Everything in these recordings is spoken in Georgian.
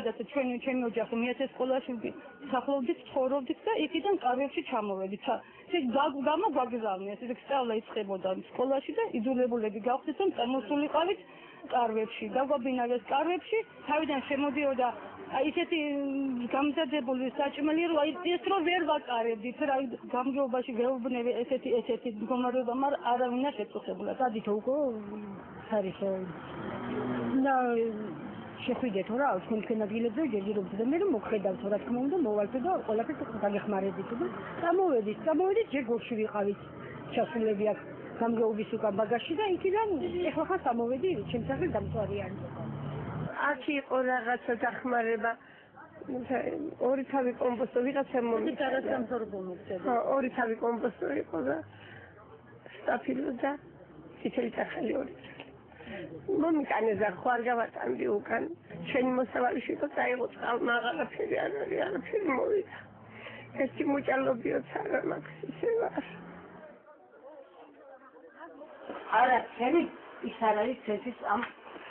სადაც ჩვენი ოჯახი მეათე სკოლაში სახლობდით, ცხოვრობდით და იქიდან კარებში ჩამოვედით. გამოგვაგზავნეს, ისე სწავლა იწყებოდა სკოლაში და იძულებულები გავხდით, რომ წარმოსულიყავით კარებში, დაგვაბინავეს კარებში, თავიდან შემოდიოდა ისეთი გამზადებული საჭმელი, რომ ეს რო ვერ ვაკარებდით, რა გამგეობაში გეუბნები ესეთი მდგომარეობა, მაგრამ არავინ არ შეწუხებულა. დადით უკვე არის და შეხვიდეთ რა, თქვენ ადგილებზე ჯერჯერობით და მე მოგხედავთ რა თქმა უნდა, მოვალთ და ყველაფერს დაგეხმარებდით და გამოვედით, ჯერ გორში ვიყავით ჩასულები აქ გამგეობის უკან ბაგაჟში და იქიდან ეხლა ხარ გამოვედი ჩემს სახელ დამწვარიანი. აქ იყო რაღაცა დახმარება. ორი თავი კომპოსტო ვიღაცა მომიწევდა. არასამთავრობო მოხდება. ორი თავი კომპოსტო იყო და სტაფილო და წითელი წახალი ორი. მომიტანეს და ხო არ გავატანდი უკან. ჩვენი მოსავალი იყო წაიღო წყალმა აღარაფერი არ არის, არაფერი მოვიდა. ერთი მოჭალობიოც არ მაქვს ისე ვარ. არა, ჩემი ის არ არის ცეცხლის ამ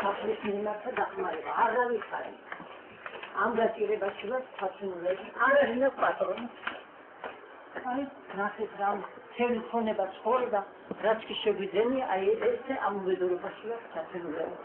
სახლის მიმართა დახმარება. არავის ხარ. ამ დაწირებაში ვარ ფაცუნულები. არა, ნე პატრონი. აი, ნახეთ რა ჩემი ხონება ცხოვრება, რაც კი შეგვიძენია, აი ესე ამ უბედურებაში ვარ ფაცუნულები.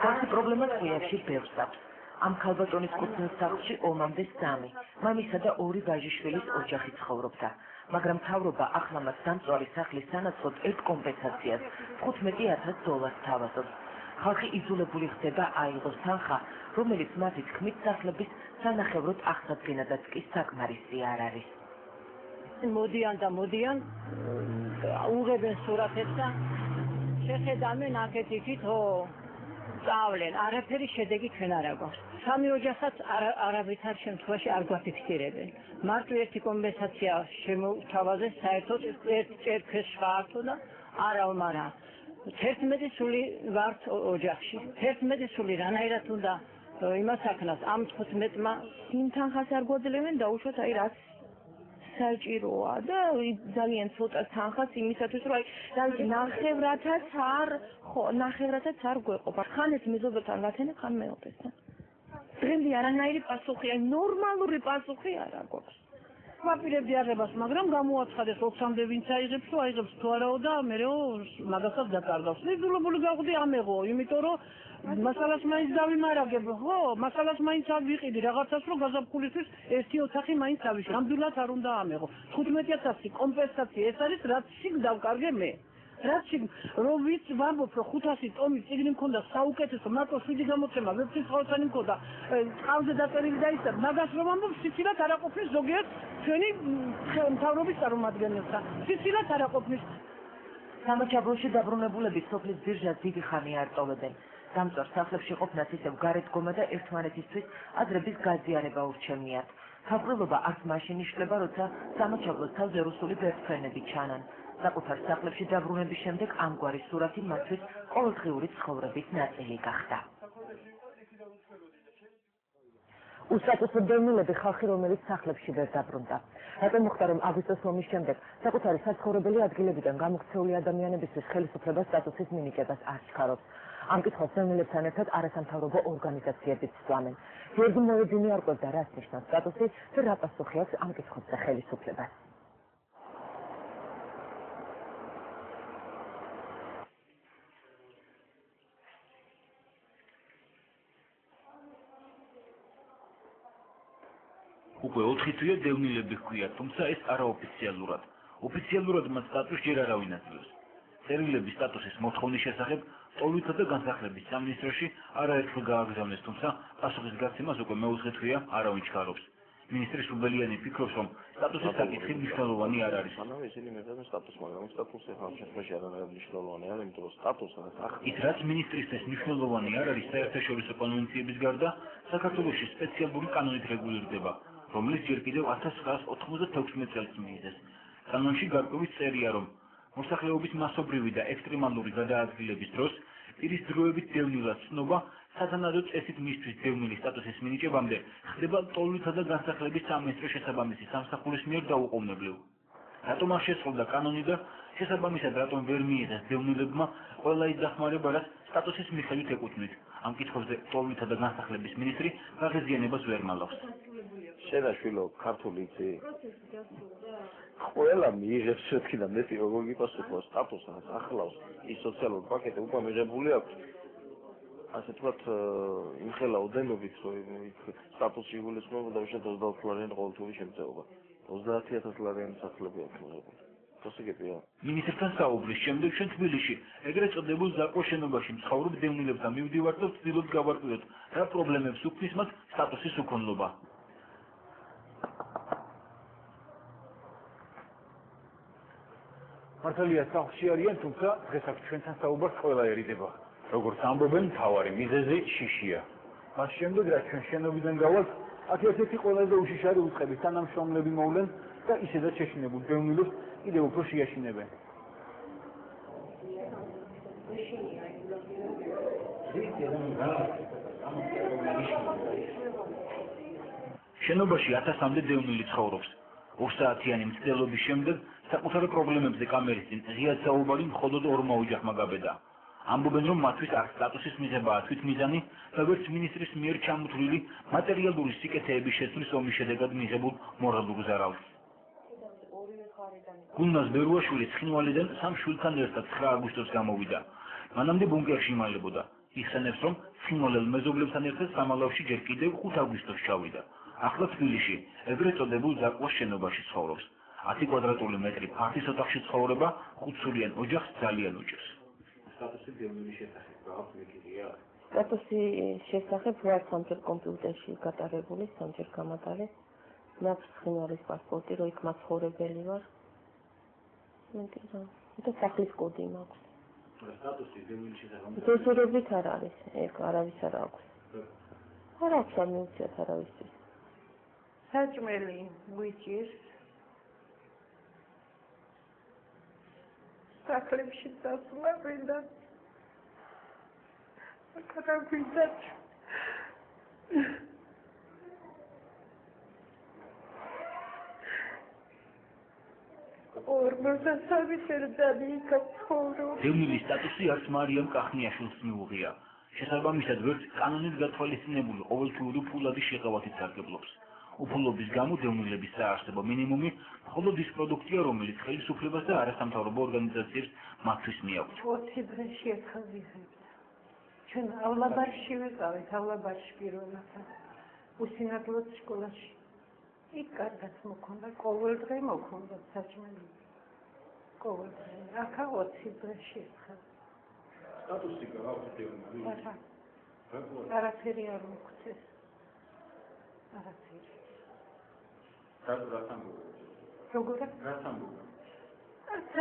ხალხი პრობლემას ხიებში ბევრს აქვს. ამ ქალბატონის კუთვნილ სახლში ომამდე 3, მამისა და 2 ვაჟიშვილის ოჯახი ცხოვრობდა. მაგრამ მთავრობა ახლა მას დამწვარი სახლის სანაცვლოდ ერთ კომპენსაციას $15,000 თავაზობს. ხალხი იძულებული ხდება აიღოს თანხა, რომელიც მათი თქმით სახლების სანახევროდ აღსადგენადაც კი საკმარისი არ არის. მოდიან უღებენ სურათებს და შეხედავენ აქეთ იქით სწავლენ, არაფერი შედეგი ჩვენ არ აქვს. 3 ოჯახსაც არავითარ შემთხვევაში არ გვაფიქსირებენ. მარტო ერთი კომპენსაცია შემოთავაზეს საერთოდ ერთ წერქეს შვართო და არავმა რა. 11 სული ვართ ოჯახში. 11 სული რანაირად უნდა იმას აქნას ამ 15-მა იმ თანხას არ გვაძლევენ და უშუალოდ აი რაც საჭიროა და ძალიან ცოტა თანხაც იმისათვის რომ აი ნახევრათაც არ გვეყოფა. ხან ეს მეზობელთან ვათენებ, ხან მეუღლესთან. დღემდე არანაირი პასუხი, აი ნორმალური პასუხი არ აქვს. ვაპირებდი აღებას, მაგრამ გამოაცხადეს ოქსამდე ვინც აიღებს, თუ აიღებს თუ არაო და მეო მაგასაც დაკარგავს. იძულებული გავხდი ამეღო, იმიტომ რომ მასალას მაინც დავიმარაგებ, ხო? მასალას მაინც ავიყიდი, რაღაცას რომ გაზაფხულისთვის ერთი ოთახი მაინც ავიშვა. ნამდვილად არ უნდა ამეღო. 15,000 კომპენსაცია ეს არის, რაც შიგ დავკარგე მე. რაც შიგ რომ ვიცი ვამბობ, რომ 500 ტომი წიგნი მქონდა საუკეთესო, მარტო 7 გამოცემა, ვებსიტე მქონდა, წყალზე დაწერილი და ისე, მაგას რომ ვამბობ, სიცილად არ აყოფნის ზოგიერთ ჩვენი მთავრობის წარმომადგენელთან. სიცილად არ აყოფნის. სამაჩაბლოში დაბრუნებულები სოფლის ბირჟას დიდი ხანი არ ტოვებენ. დამწვარ სახლებში ყოფნას ისევ გარეთგომა და ერთმანეთისთვის აზრების გაზიანება ურჩევნიათ. თავყრილობა არც მაშინ იშლება, როცა სამაჩაბლოს თავზე რუსული ბერწფრენები ჩანან. საკუთარ სახლებში დაბრუნების შემდეგ ამგვარი სურათი მათთვის ყოველდღიური ცხოვრების ნაწილი გახდა. უსტატუსო დევნილები ხალხი, რომელიც სახლებში ვერ დაბრუნდა. რატომ მოხდა, რომ აგვისტოს ომის შემდეგ საკუთარი საცხოვრებელი ადგილებიდან გამოქცეული ადამიანებისთვის ხელისუფლება სტატუსის მინიჭებას არ ჩქარობს. ამ კითხვას დევნილებთან ერთად არასამთავრობო ორგანიზაციებიც სვამენ. გიორგი მოეძინი არ ყვებდა, რას ნიშნავს სტატუსი და რა პასუხი აქვს ამ კითხვებზე ხელისუფლებას. უკვე 4 თვეა დევნილები ჰქვია, თუმცა ეს არაოფიციალურად. ოფიციალურად მას სტატუსს ჯერ არავინ აძლევს. წერილების სტატუსის მოთხოვნის შესახებ ტოლვითა და განსახლების სამინისტროში არაერთხელ გააგზავნეს, თუმცა პასუხის გაცემას უკვე მე-4 თვეა არავინ ჩქარობს. მინისტრი სუბელიანი ფიქრობს, რომ სტატუსის საკითხი მნიშვნელოვანი არ არის. ისინი მეფეებენ სტატუსს, მაგრამ სტატუსი ამ შემთხვევაში არანაირად მნიშვნელოვანი არ, იმიტომ რომ სტატუსი ის რაც ministrისთვის მნიშვნელოვანი არ არის, საერთაშორისო კონვენციების გარდა საქართველოში სპეციალური კანონით რეგულირდება, რომელიც ჯერ კიდევ 1996 წელს მიიღეს. კანონში გარკვევის წერია, რომ მოსახლეობის მასობრივი და ექსტრემალური გადაადგილების დროს პირის დროებით დევნილად ცნობა სათანადო წესით მისთვის დევნილის სტატუსის მინიჭებამდე ხდება ტოლვითა და განსახლების სამინისტროს შესაბამისი სამსახურის მიერ დაუყოვნებლივ. რატომ არ შესრულდა კანონი და შესაბამისად რატომ ვერ მიიღეს დევნილებმა ყველა ის დახმარება, რაც სტატუსის მიხედვით ეკუთვნით. ამ კითხვებზე კვლევითა და განსახლების მინისტრი გაღიზიანებას ვერ მალავს. შენაშვილო ქართული იცი? ყველა მიიღებს შეთქი და მეტი როგორ გიპასუხო სტატუსს ახლავს ის სოციალური პაკეტი უკვე მიღებული აქვს. ასე თქვათ იმხელა ოდენობით რომ იქ სტატუსი იგულისხმებოდა უშუალოდ 20 დოლარიანი ყოველთვიური შემწეობა. 30000 დოლარიანი სახლები აქვს მიღებული. გასაგებია. მინისტრთან საუბრის შემდეგ ჩვენ თბილისში ეგრეთ წოდებულ ზაკოს შენობაში მცხოვრებ დევნილებთან მივდივართ და ვცდილობთ გავარკვიოთ რა პრობლემებს უქმნის მათ სტატუსის უქონლობა. მართალია სახლში არიან, თუმცა დღეს აქ ჩვენთან საუბარს ყველა ერიდება. როგორც ამბობენ, მთავარი მიზეზი შიშია. მას შემდეგ რაც ჩვენ შენობიდან გავალთ, აქ ერთ-ერთი ყველაზე უშიშარი უწყების თანამშრომლები მოვლენ და ისედაც შეშინებულ დევნილებს კიდევ უფრო შეაშინებენ. შენობაში 1000-მდე დევნილი ცხოვრობს. 2 საათიანი მცდელობის შემდეგ საკუთარი პრობლემებზე კამერის წინ ღიად საუბარი მხოლოდ ორმა ოჯახმა გაბედა. ამბობენ, რომ მათთვის არ სტატუსის მიღებაა თვითმიზანი და ვერც მინისტრის მიერ ჩამოთვლილი მატერიალური სიკეთეების შეცვლის ომის შედეგად მიღებულ მორალურ ზარალს. გულნაზ ბერუაშვილი ცხინვალიდან 3 შვილთან ერთად 9 აგვისტოს გამოვიდა. მანამდე ბუნკერში იმალებოდა. იხსენებს, რომ ცხინვალელ მეზობლებთან ერთად სამალავში ჯერ კიდევ 5 აგვისტოს ჩავიდა. ახლა თბილისში ეგრეთ წოდებულ ზაკოს შენობაში ცხოვრობს. 10 კვადრატული მეტრი ფართის ოთახში ცხოვრება 5-სულიან ოჯახს ძალიან უჭირს. სტატუსი დევნილის შესახებ გააქვს მეკითხია? სტატუსი შესახებ ვარ სამჯერ კომპიუტერში გატარებული, სამჯერ გამატარე. მაქვს ცხინვალის პასპორტი, რომ იქ მაცხოვრებელი ვარ. და სახლის კოდი მაქვს. სტატუსი დევნილის შესახებ? დეჟურობით არ არის, ეგ არავის არ აქვს. არ აქვს არ მიუციათ არავისთვის. საჭმელი გვიჭირს. სახლებში დასვლა მინდა. ახლა გვინდა. ორმოცდასამი წელი იქცხოვრო. დევნილის სტატუსი არც მარიამ კახნიაშვილს მიუღია. შესაბამისად, ვერც კანონით გათვალისწინებული ყოველთვიური ფულადი შეღავათით სარგებლობს. უფულობის გამო დევნილების საარსებო მინიმუმი მხოლოდ ის პროდუქტია, რომელიც ხელისუფლებას და არასამთავრობო ორგანიზაციებს მათთვის მიაქვთ. 20 დღეში ერთხელ ვიღებთ. ჩვენავლაბარში ვიყავით,ავლაბარში პირველად. უსინათლოდ სკოლაში. იქ კარგად მოქონდა, ყოველ დღე მოქონდა საჭმელი. ყოველ დღე. ახლა 20 დღეში ერთხელ. სტატუსი გააქვს დევნილი? არა. არაფერი არ მოგვწეს. არაფერი. რას ამბობ? როგორ? რას ამბობ?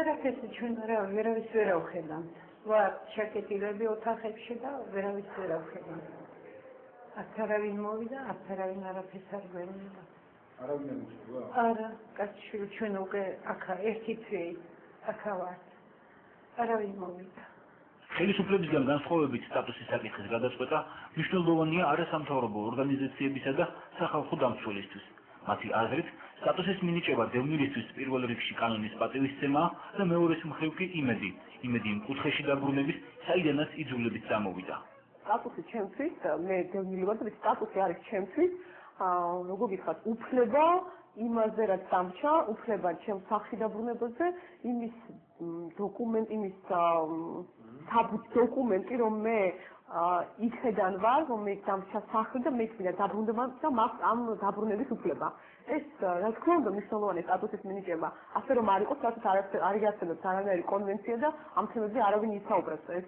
არაფერი ჩვენ ვერავის ვერ ავხედავთ. ვარ ჩაკეტილები ოთახებში და ვერავის ვერ ავხედავთ. აქ არავინ მოვიდა, აქ არავინ არაფერს არ გვეუბნება. არავინ არ მოხდება? არა, კაცშვილი ჩვენ უკვე აქა ერთი თვეი აქა ვართ. არავინ მოვიდა. ხელისუფლებისგან განსხვავებით სტატუსის საკითხის გადაწყვეტა მნიშვნელოვანია არასამთავრობო ორგანიზაციებისა და სახალხო დამცველისთვის. მათი აზრით, სტატუსის მინიჭება დევნილისთვის პირველ რიგში კანონის პატივისცემაა და მეორეს მხრივ კი იმედი იმ კუთხეში დაბრუნების, საიდანაც იძულებით წამოვიდა. სტატუსი ჩემთვის, მე დევნილი ვარ და სტატუსი არის ჩემთვის, როგორ გითხრათ, უფლება იმაზე რაც დამჭა, უფლება ჩემს სახლში დაბრუნებაზე, იმის დოკუმენტი, იმის დოკუმენტი, რომ მე იქედან ვარ, რომ მე დამჭა სახლი და მე მინდა დაბრუნდება და მაქვს ამ დაბრუნების უფლება. ეს რა თქმა უნდა მნიშვნელოვანი სტატუსის მინიჭება, ასე რომ არ იყოს სტატუსი არ იარსებებს არანაირი კონვენცია და ამ თემებზე არავინ ისაუბრებს. ეს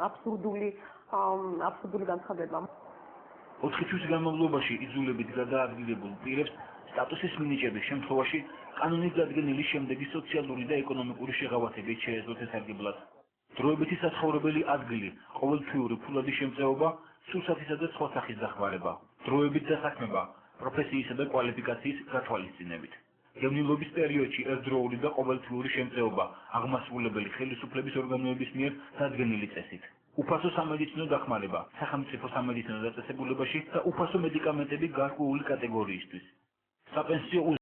აბსურდული განცხადება. 4 თვის განმავლობაში იძულებით გადაადგილებულ პირებს სტატუსის მინიჭების შემთხვევაში კანონით დადგენილი შემდეგი სოციალური და ეკონომიკური შეღავათებით შეეძლოთ ესარგებლად. დროებითი საცხოვრებელი ადგილი, ყოველთვიური ფულადი შემწეობა, სურსათისა და სხვა სახის დახმარება, დროებით დასაქმება, პროფესიისა და კვალიფიკაციის გათვალისწინებით. დევნილობის პერიოდში ერთდროული და ყოველთვიური შემწეობა, აღმასრულებელი ხელისუფლების ორგანოების მიერ დადგენილი წესით. უფასო სამედიცინო დახმარება, სახელმწიფო სამედიცინო დაწესებულებაში და უფასო მედიკამენტები გარკვეული კატეგორიისთვის. საპენსიო